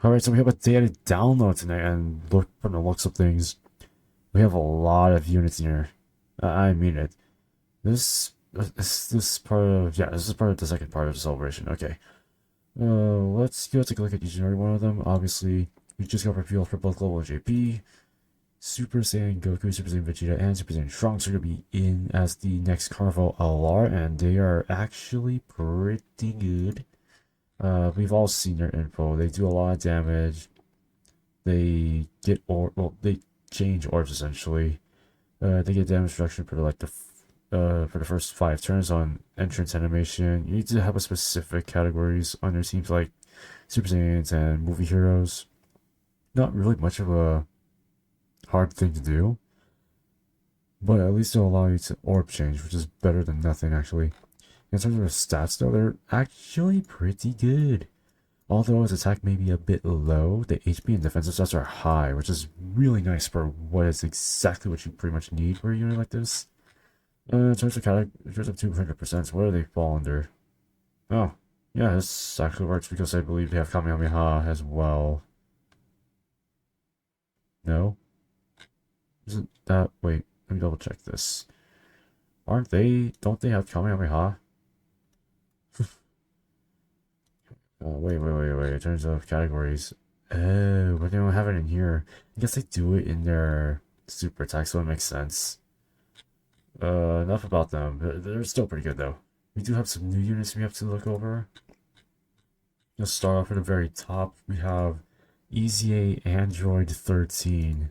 Alright, so we have a daily download tonight, and look from the looks of things, we have a lot of units in here. I mean it. This part of this is part of the second part of the celebration. Okay. Let's go take a look at each and every one of them. Obviously, we just got revealed for both Global and JP. Super Saiyan Goku, Super Saiyan Vegeta, and Super Saiyan Trunks are gonna be in as the next Carnival LR, and they are actually pretty good. We've all seen their info. They do a lot of damage. They get they change orbs essentially. They get damage reduction for for the first 5 turns on entrance animation. You need to have a specific categories on your teams like Super Saiyans and movie heroes. Not really much of a hard thing to do, but at least it'll allow you to orb change, which is better than nothing actually. In terms of their stats though, they're actually pretty good. Although his attack may be a bit low, the HP and defensive stats are high, which is really nice for what is exactly what you pretty much need for a unit like this. In terms of 200%, what do they fall under? Oh, yeah, this actually works because I believe they have Kamehameha as well. No? Isn't that... Wait, let me double check this. Don't they have Kamehameha? Wait. In terms of categories. Oh, but they don't have it in here. I guess they do it in their super attack, so it makes sense. Enough about them. They're still pretty good, though. We do have some new units we have to look over. Let's start off at the very top. We have EZA Android 13.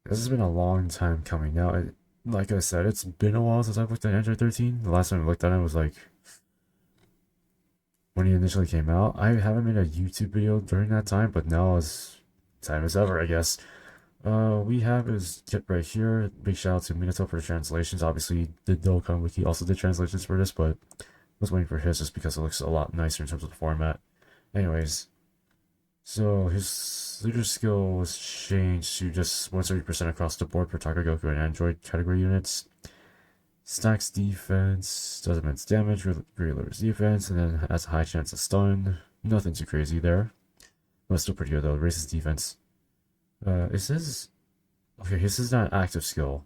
This has been a long time coming. Now, like I said, it's been a while since I've looked at Android 13. The last time I looked at it was like when he initially came out. I haven't made a YouTube video during that time, but now is time as ever, I guess. We have his kit right here. Big shout out to Minato for the translations. Obviously, the Dokkan Wiki also did translations for this, but I was waiting for his just because it looks a lot nicer in terms of the format. Anyways, so his leader skill was changed to just 130% across the board for Taka Goku and Android category units. Stacks defense, does immense damage, really lowers defense, and then has a high chance of stun. Nothing too crazy there. But still pretty good though. Raises defense. It says... Okay, this is not active skill.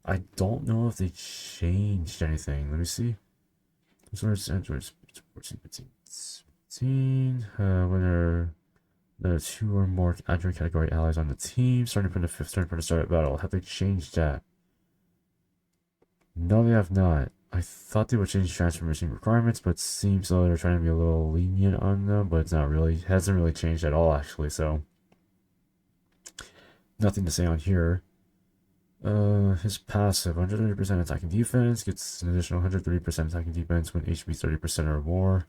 I don't know if they changed anything. Let me see. Source Android 14, 15, 15. When there are 2 or more Android category allies on the team, starting from the 5th turn for the start of battle. Have they changed that? No, they have not. I thought they would change transformation requirements, but it seems though they're trying to be a little lenient on them, but it's not really. It hasn't really changed at all, actually, so nothing to say on here. His passive, 130% attacking defense, gets an additional 130% attacking defense when HP 30% or more.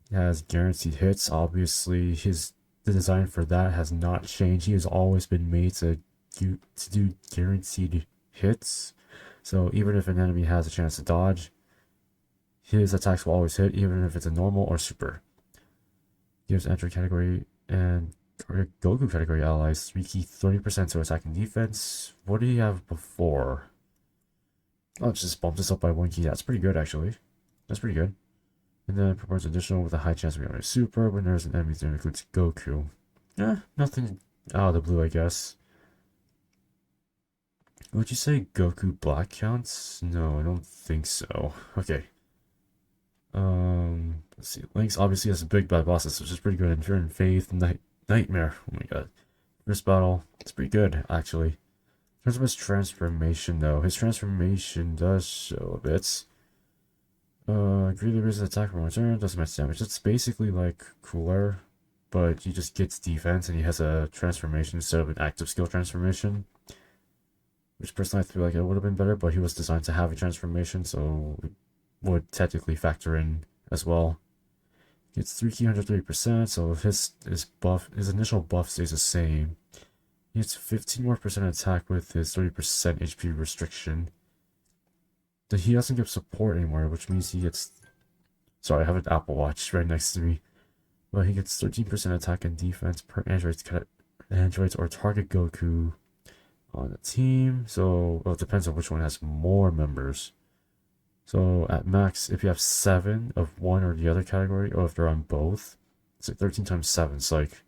He has guaranteed hits. Obviously, the design for that has not changed. He has always been made to do guaranteed hits. So even if an enemy has a chance to dodge, his attacks will always hit, even if it's a normal or super. Gives Android category and Goku category allies 3 key 30% to attack and defense. What did he have before? Oh, just bump this up by 1 key. That's pretty good, actually. That's pretty good. And then performs additional with a high chance of being on a super when there's an enemy that includes Goku. Nothing out of the blue, I guess. Would you say Goku Black counts? No, I don't think so. Okay. Let's see. Lynx obviously has a big bad bosses, which is pretty good. Enduring Faith, Nightmare. Oh my god. First battle, it's pretty good, actually. In terms of his transformation, though, his transformation does show a bit. Greatly raises attack from return, doesn't much damage. It's basically like Cooler, but he just gets defense and he has a transformation instead of an active skill transformation. Which personally I feel like it would have been better, but he was designed to have a transformation, so it would technically factor in as well. Gets 3 key 130%, so if his initial buff stays the same. He gets 15% more attack with his 30% HP restriction. He doesn't give support anymore, which means he gets... Sorry, I have an Apple Watch right next to me. But he gets 13% attack and defense per androids or target Goku on the team. So, well, it depends on which one has more members. So, at max, if you have 7 of one or the other category, or if they're on both, It's like 13 times 7. It's like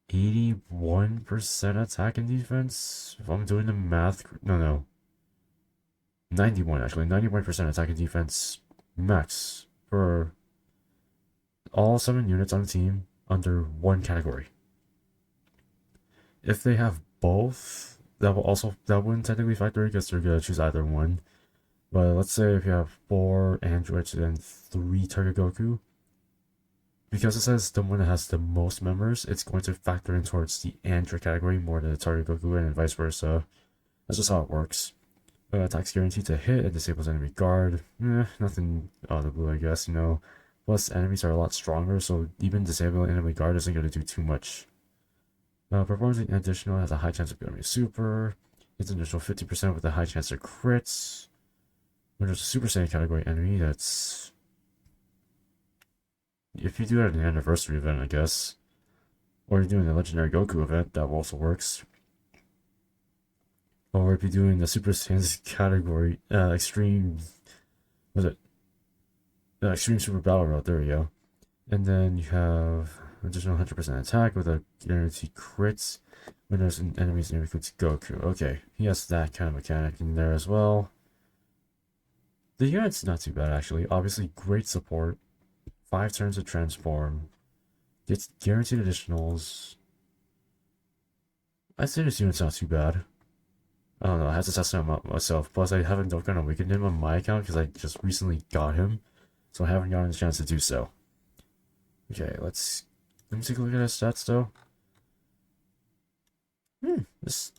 81% attack and defense. If I'm doing the math, no, 91 actually. 91% attack and defense max for all 7 units on the team under one category. If they have both, that wouldn't technically factor because they're gonna choose either one. But let's say if you have 4 androids and 3 Target Goku, because it says the one that has the most members, it's going to factor in towards the android category more than the Target Goku and vice versa. That's just how it works. Attacks guaranteed to hit and disables enemy guard. Nothing out of the blue, I guess, you know. Plus, enemies are a lot stronger, so even disabling enemy guard isn't going to do too much. Performance additional has a high chance of becoming super. It's an additional 50% with a high chance of crits. When there's a Super Saiyan category enemy, that's... If you do it at an anniversary event, I guess. Or you're doing a Legendary Goku event, that also works. Or if you're doing the Super Saiyan category, Extreme... Was it? Extreme Super Battle Road, there we go. And then you have additional 100% attack with a guaranteed crits when there's an enemy's name includes Goku. Okay, he has that kind of mechanic in there as well. The unit's not too bad actually. Obviously, great support. 5 turns to transform. Gets guaranteed additionals. I'd say this unit's not too bad. I don't know, I have to test him out myself. Plus, I haven't Dokkan Awakened him on my account because I just recently got him. So I haven't gotten a chance to do so. Okay, let me take a look at his stats though. This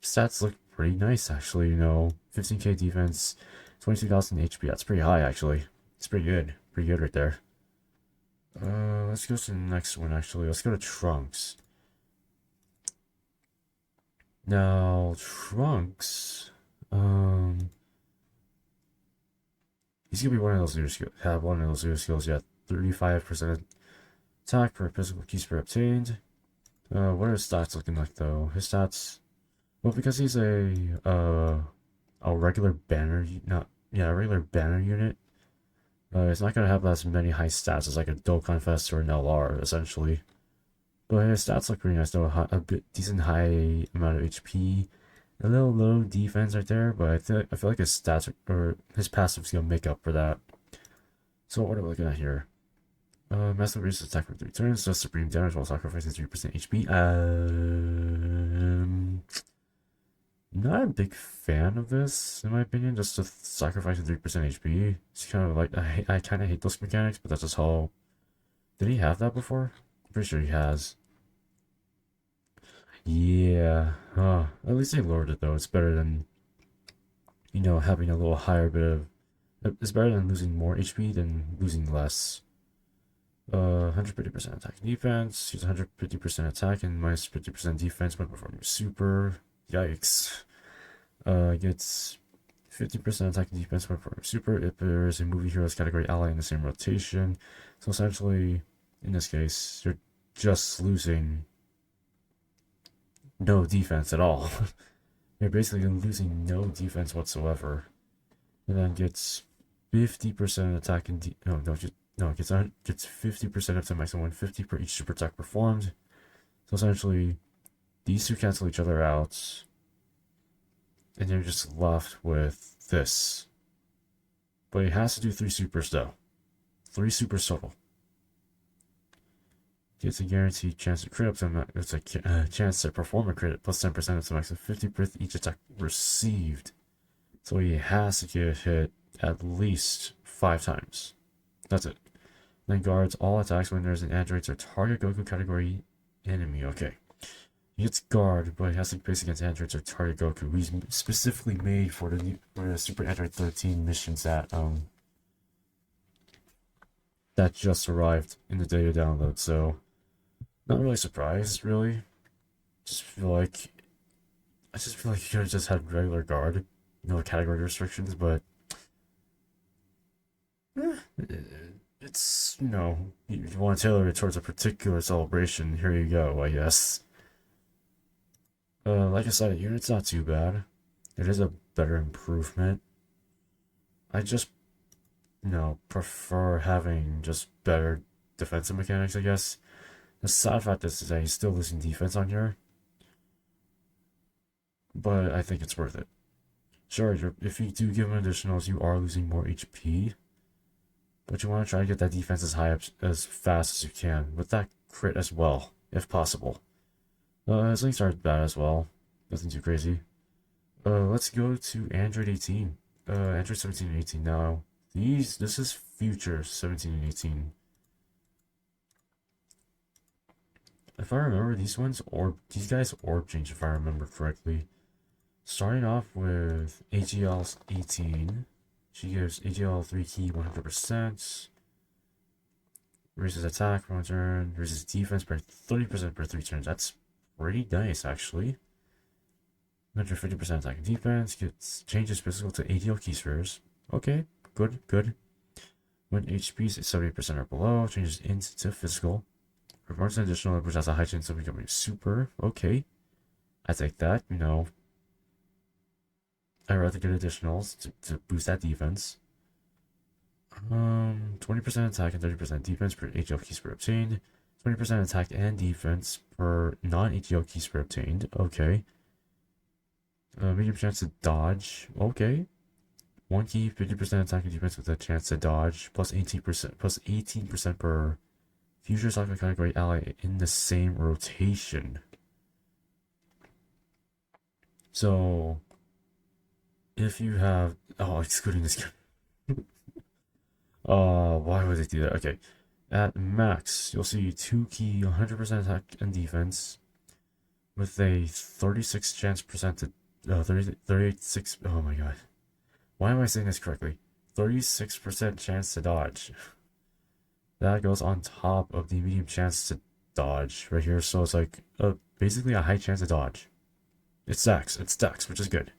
stats look pretty nice actually, you know. 15k defense, 22,000 HP. That's pretty high actually. It's pretty good. Pretty good right there. Let's go to the next one actually. Let's go to Trunks. Now, Trunks, he's gonna be one of those zero skills. Have one of those zero skills yet. 35% attack per physical keys per obtained. What are his stats looking like though? His stats, well, because he's a regular banner, a regular banner unit. It's not gonna have as many high stats as like a Dokkan Fest or an LR essentially. But his stats look pretty nice though. A bit decent high amount of HP. A little low defense right there, but I feel like his stats or his passive's gonna make up for that. So what are we looking at here? Massive reduces attack for 3 turns, does supreme damage while sacrificing 3% HP. Not a big fan of this, in my opinion, just to sacrifice 3% HP. It's kind of like, I kind of hate those mechanics, but that's just how... Did he have that before? I'm pretty sure he has. Yeah, at least they lowered it though. It's better than, you know, having a little higher bit of... It's better than losing more HP than losing less. 150% attack and defense. Use 150% attack and minus 50% defense when performing super. Yikes. Gets 50% attack and defense when performing super if there is a movie heroes category ally in the same rotation. So essentially, in this case, you're just losing no defense at all. You're basically losing no defense whatsoever. And then gets 50% attack and gets 50% up to maximum 150 per each super attack performed. So essentially, these two cancel each other out, and you're just left with this. But it has to do 3 supers though. 3 supers total. Gets a guaranteed chance to crit up to it's a chance to perform a crit plus 10% up to max of 50 per each attack received. So he has to get hit at least 5 times. That's it. Then guards all attacks when there's an android or target Goku category enemy. Okay. He gets guard, but he has to face against androids or target Goku. He's specifically made for the Super Android 13 missions that just arrived in the data download. So not really surprised, really. I just feel like you could have just had regular guard, no category restrictions, but it's, you know, you want to tailor it towards a particular celebration, here you go, I guess. Like I said, the unit's not too bad. It is a better improvement. I just, you know, prefer having just better defensive mechanics, I guess. The side fact is that he's still losing defense on here, but I think it's worth it. Sure, if you do give him additionals, you are losing more HP, but you want to try to get that defense as high up as fast as you can with that crit as well, if possible. His links aren't bad as well, nothing too crazy. Let's go to Android 18. Android 17 and 18 now. This is future 17 and 18. If I remember, these guys orb change if I remember correctly. Starting off with AGL 18. She gives AGL 3 key 100%. Raises attack for 1 turn. Raises defense by 30% per 3 turns. That's pretty nice, actually. 150% attack and defense. Changes physical to ADL key spheres. Okay, good. When HP is 70% or below, changes into physical. Performs an additional, which has a high chance of becoming super. Okay, I take that. You know, I'd rather get additionals to boost that defense. 20% attack and 30% defense per AGL key sphere obtained. 20% attack and defense per non-AGL key sphere obtained. Okay. Medium chance to dodge. Okay. 1 key, 50% attack and defense with a chance to dodge, plus 18% per future cycle category ally in the same rotation. So, if you have, excluding this guy. Why would they do that? Okay, at max, you'll see 2 key, 100% attack and defense, with a 36 chance percent to 36. Oh my god. Why am I saying this correctly? 36% chance to dodge. That goes on top of the medium chance to dodge right here. So it's like basically a high chance to dodge. It stacks, which is good.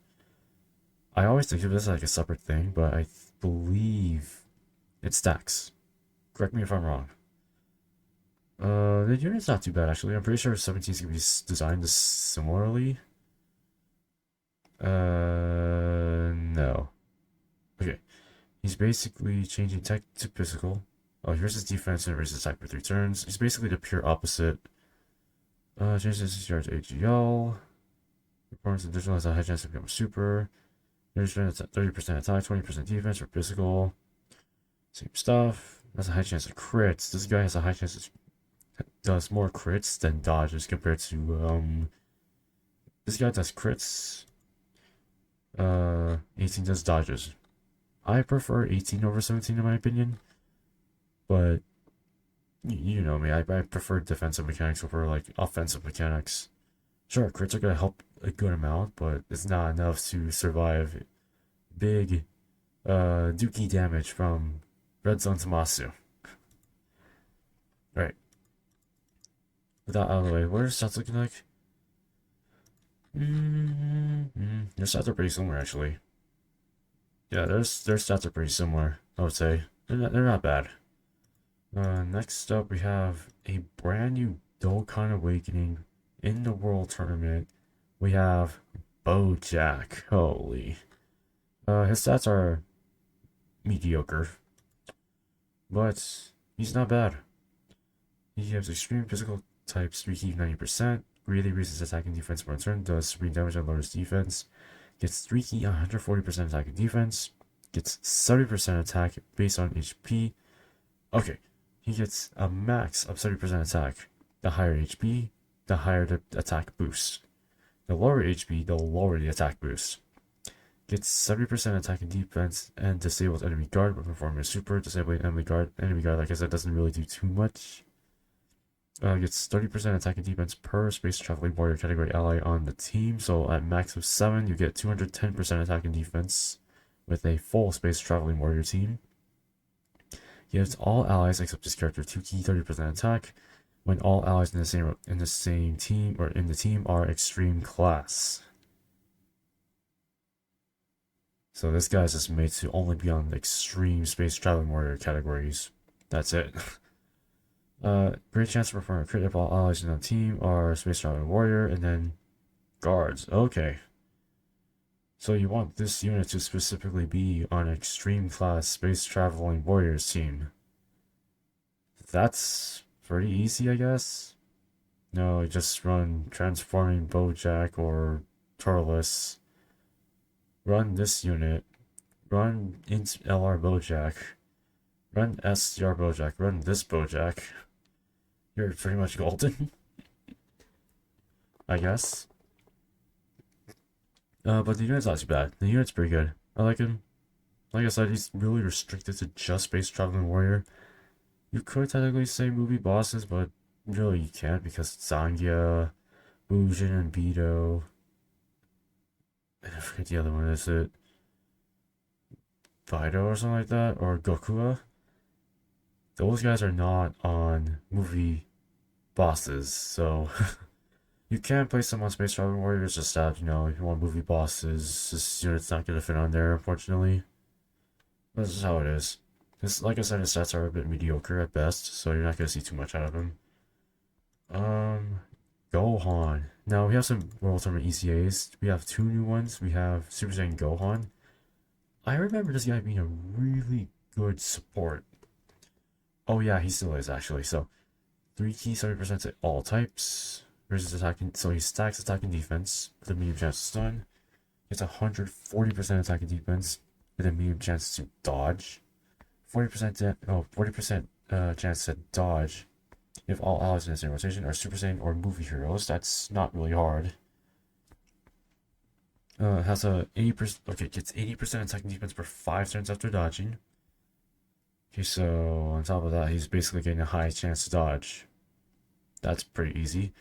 I always think of this like a separate thing, but I believe it stacks. Correct me if I'm wrong. The unit's not too bad actually. I'm pretty sure 17 is gonna be designed similarly. No. Okay, he's basically changing tech to physical. Oh, here's his defense and raises attack for 3 turns. He's basically the pure opposite. Changes his CR to AGL. Performance additional has a high chance to become super. 30% attack, 20% defense for physical. Same stuff. Has a high chance of crits. This guy has a high chance of does more crits than dodges compared to this guy does crits. 18 does dodges. I prefer 18 over 17 in my opinion, but you know me, I prefer defensive mechanics over like offensive mechanics. Sure, crits are gonna help a good amount, but it's not enough to survive big dookie damage from Red Zone Tamasu. Right. With that out of the way, what are stats looking like? Their stats are pretty similar actually. Yeah, their stats are pretty similar, I would say. They're not bad. Next up, we have a brand new Dokkan Awakening in the World Tournament. We have Bojack. Holy. His stats are mediocre, but he's not bad. He has extreme physical types, 3 key 90%. Greatly raises attack and defense per turn. Does supreme damage and lowers defense. Gets 3 key 140% attack and defense. Gets 70% attack based on HP. Okay, he gets a max of 70% attack. The higher HP, the higher the attack boost. The lower HP, the lower the attack boost. Gets 70% attack and defense and disables enemy guard when performing a super. Disabling enemy guard, like I said, doesn't really do too much. Gets 30% attack and defense per space traveling warrior category ally on the team. So at max of 7, you get 210% attack and defense with a full space traveling warrior team. Gives all allies except this character 2 key 30% attack when all allies in the same team or in the team are extreme class. So this guy's just made to only be on the extreme space traveling warrior categories. That's it. Great chance to perform a crit if all allies in the team are space traveling warrior, and then guards. Okay. So you want this unit to specifically be on extreme class space traveling warriors team. that's pretty easy, I guess. No, just run Transforming Bojack or Turles. Run this unit. Run int LR Bojack. Run STR Bojack. Run this Bojack. You're pretty much golden, I guess. But the unit's not too bad. The unit's pretty good. I like him. Like I said, he's really restricted to just Space Traveling Warrior. You could technically say movie bosses, but really you can't because Zangia, Bujin, and Beto. And I forget the other one, is it Fido or something like that? Or Gokua? Those guys are not on movie bosses, so you can place them on Space Traveling Warriors, just that, if you want movie bosses, this unit's not gonna fit on there, unfortunately. This is how it is. Because, like I said, his stats are a bit mediocre at best, so you're not gonna see too much out of him. Gohan. Now, we have some World Tournament ECAs. We have 2 new ones. We have Super Saiyan Gohan. I remember this guy being a really good support. Oh yeah, he still is, actually. So, 3 key, 70% to all types. Raises attacking, so he stacks attack and defense with a medium chance to stun. He has 140% attack and defense with a medium chance to dodge. 40% chance to dodge if all allies in the same rotation are Super Saiyan or movie heroes. That's not really hard. Has a 80%, okay, gets 80% attack and defense per 5 turns after dodging. Okay, so on top of that, he's basically getting a high chance to dodge. That's pretty easy.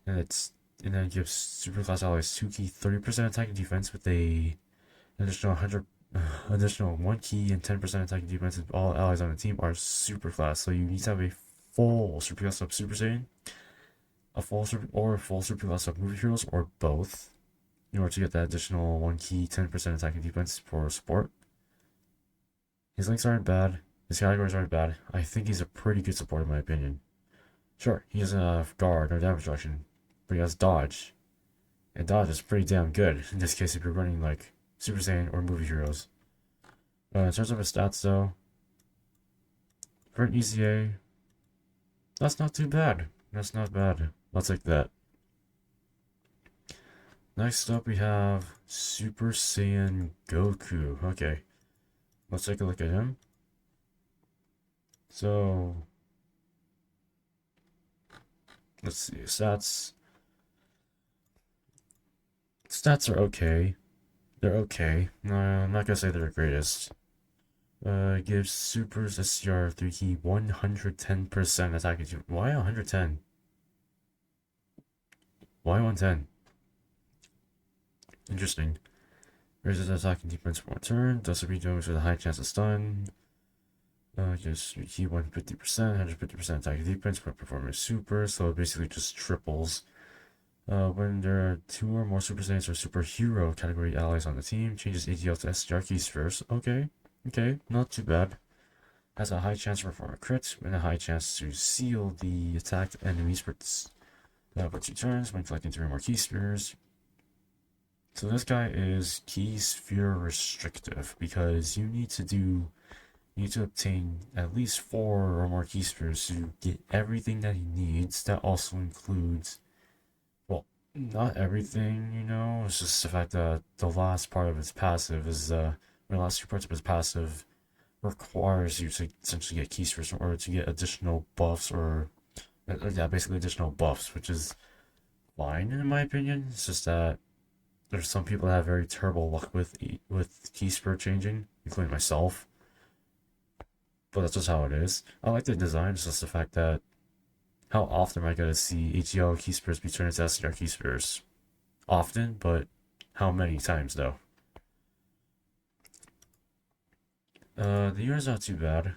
And then gives superclass allies 2 key 30% attack and defense with a additional 1 key and 10% attack and defense if all allies on the team are superclass. So you need to have a full superclass of Super Saiyan, a full superclass of movie heroes, or both, in order to get that additional 1 key 10% attack and defense for support. His links aren't bad. His categories aren't bad. I think he's a pretty good support in my opinion. Sure, he doesn't have guard or damage reduction, but he has dodge. And dodge is pretty damn good, in this case if you're running like Super Saiyan or movie heroes. In terms of his stats though, for an ECA, that's not too bad. That's not bad. I'll take that. Next up we have Super Saiyan Goku. Okay, let's take a look at him. So, let's see, stats. Stats are okay. They're okay. I'm not gonna say they're the greatest. Gives Super's SCR 3 key 110% attack. Why 110? Why 110? Interesting. Raises attack and defense for 1 turn. Does a damage with a high chance of stun. Gives 3 key 150%, 150% attack and defense when performing super. So it basically just triples. When there are 2 or more Super Saiyans or superhero category allies on the team, changes ATL to STR keys first. Okay, not too bad. Has a high chance to perform a crit and a high chance to seal the attacked enemies for 2 turns when collecting 3 or more key spheres. So this guy is key sphere restrictive because you need to obtain at least 4 or more key spheres to get everything that he needs. That also includes, well, not everything, it's just the fact that the last part of his passive is, the last 2 parts of his passive requires you to essentially get key spheres in order to get additional buffs or, yeah, basically additional buffs, which is fine in my opinion. It's just that there's some people that have very terrible luck with key sphere changing, including myself. But that's just how it is. I like the design, it's just the fact that how often am I going to see ATL key spheres be turned into SDR key spheres? Often, but how many times though? The unit's not too bad.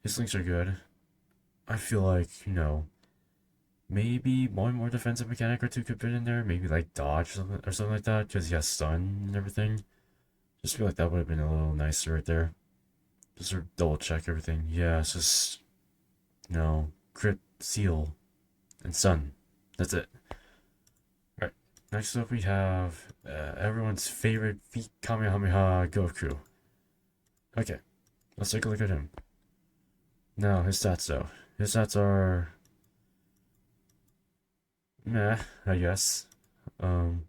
His links are good. I feel like, maybe 1 more defensive mechanic or 2 could fit in there. Maybe like dodge or something like that, because he has stun and everything. Just feel like that would have been a little nicer right there. Just sort of double check everything. Yeah, it's just, crit, seal, and stun. That's it. Alright, next up we have everyone's favorite feat Kamehameha Goku. Okay, let's take a look at him. Now, his stats though. His stats are meh, I guess. Um,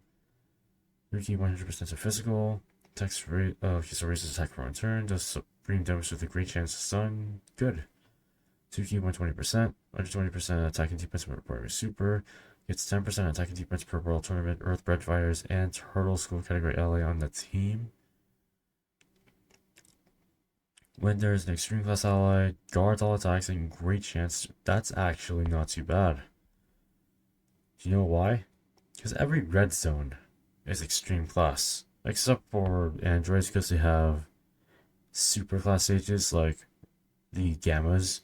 Riki 100% of physical. Text rate, he still raises attack for one turn. Does supreme damage with a great chance to stun. Good. 2 key 120%. 120% attack and defense per super. Gets 10% attack and defense per world tournament. Earth Bread Fighters and Turtle School category ally on the team. When there's an extreme class ally, guards all attacks and great chance. That's actually not too bad. Do you know why? Because every red zone is extreme class. Except for androids, because they have super class sages like the gammas.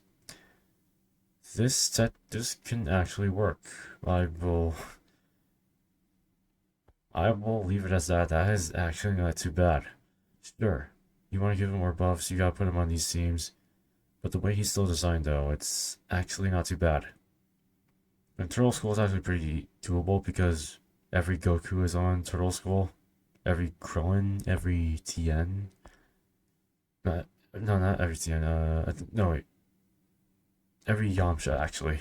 This can actually work. I will leave it as that. That is actually not too bad. Sure, you want to give him more buffs, you gotta put him on these teams. But the way he's still designed though, it's actually not too bad. And Turtle School is actually pretty doable because every Goku is on Turtle School. Every Krillin, every Tien. No, not every Tien. No, wait. Every Yamcha, actually.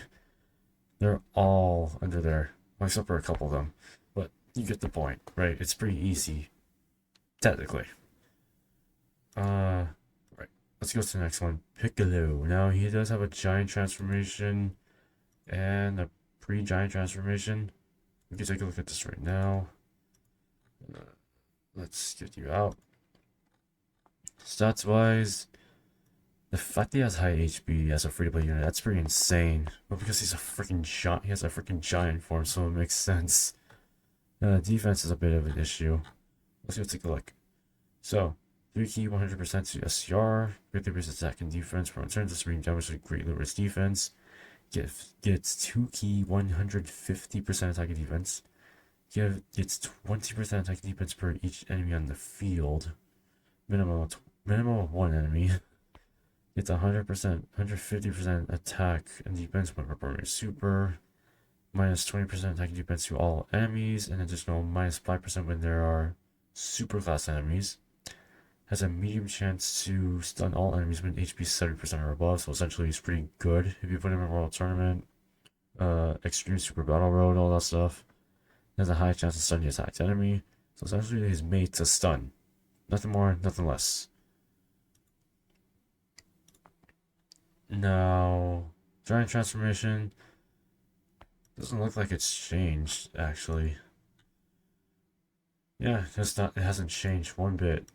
They're all under there. Well, except for a couple of them. But you get the point, right? It's pretty easy. Technically. Right. Let's go to the next one. Piccolo. Now, he does have a giant transformation and a pre-giant transformation. We can take a look at this right now. Let's get you out. Stats-wise, the fact that he has high HP as a free-to-play unit, that's pretty insane. Well, because he's a freaking giant, he has a freaking giant form, so it makes sense. Defense is a bit of an issue. Let's go take a look. So, 3 key 100% to SCR, greatly raises attack and defense for turns, this reading damage with greatly raised defense. Gets 2 key 150% attack and defense. Gets 20% attack and defense per each enemy on the field. Minimum of one enemy. It's 100%, 150% attack and defense when performing super. Minus 20% attack and defense to all enemies, and additional minus 5% when there are super class enemies. Has a medium chance to stun all enemies when HP 70% or above, so essentially he's pretty good if you put him in a World Tournament. Extreme Super Battle Road, all that stuff. Has a high chance to stun the attacked enemy, so essentially he's made to stun. Nothing more, nothing less. Now, Giant Transformation doesn't look like it's changed, actually. Yeah, it hasn't changed one bit.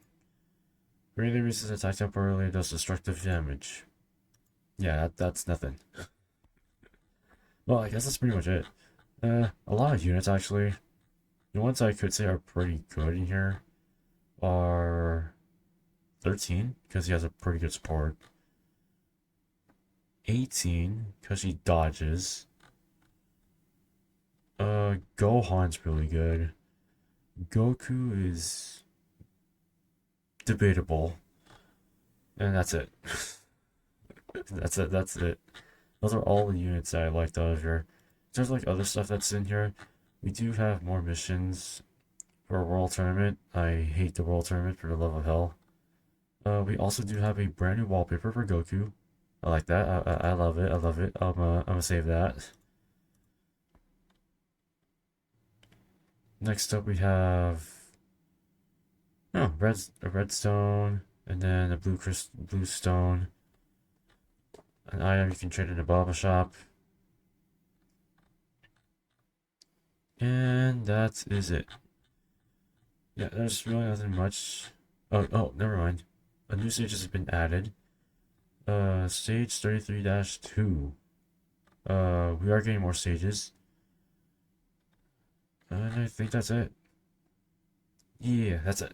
Greatly raises attack temporarily, does destructive damage. Yeah, that's nothing. Well, I guess that's pretty much it. A lot of units, actually. The ones I could say are pretty good in here are 13, because he has a pretty good support. 18, because he dodges. Gohan's really good. Goku is debatable. And that's it. that's it. Those are all the units that I liked out of here. There's like other stuff that's in here. We do have more missions for a World Tournament. I hate the World Tournament for the love of hell. We also do have a brand new wallpaper for Goku. I like that. I love it. I love it. I'm gonna save that. Next up, we have a redstone, and then a blue stone. An item you can trade in a Baba shop. And that is it. Yeah, there's really nothing much. Oh, never mind. A new stage has been added. Stage 33-2. We are getting more stages. And I think that's it. Yeah, that's it.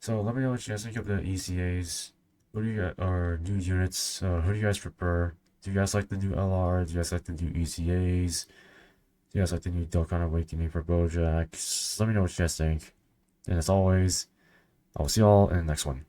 So let me know what you guys think of the ECAs. What do you guys, or new units? Who do you guys prefer? Do you guys like the new LR? Do you guys like the new ECAs? Do you guys like the new Dokkan Awakening for Bojack? Just let me know what you guys think. And as always, I will see y'all in the next one.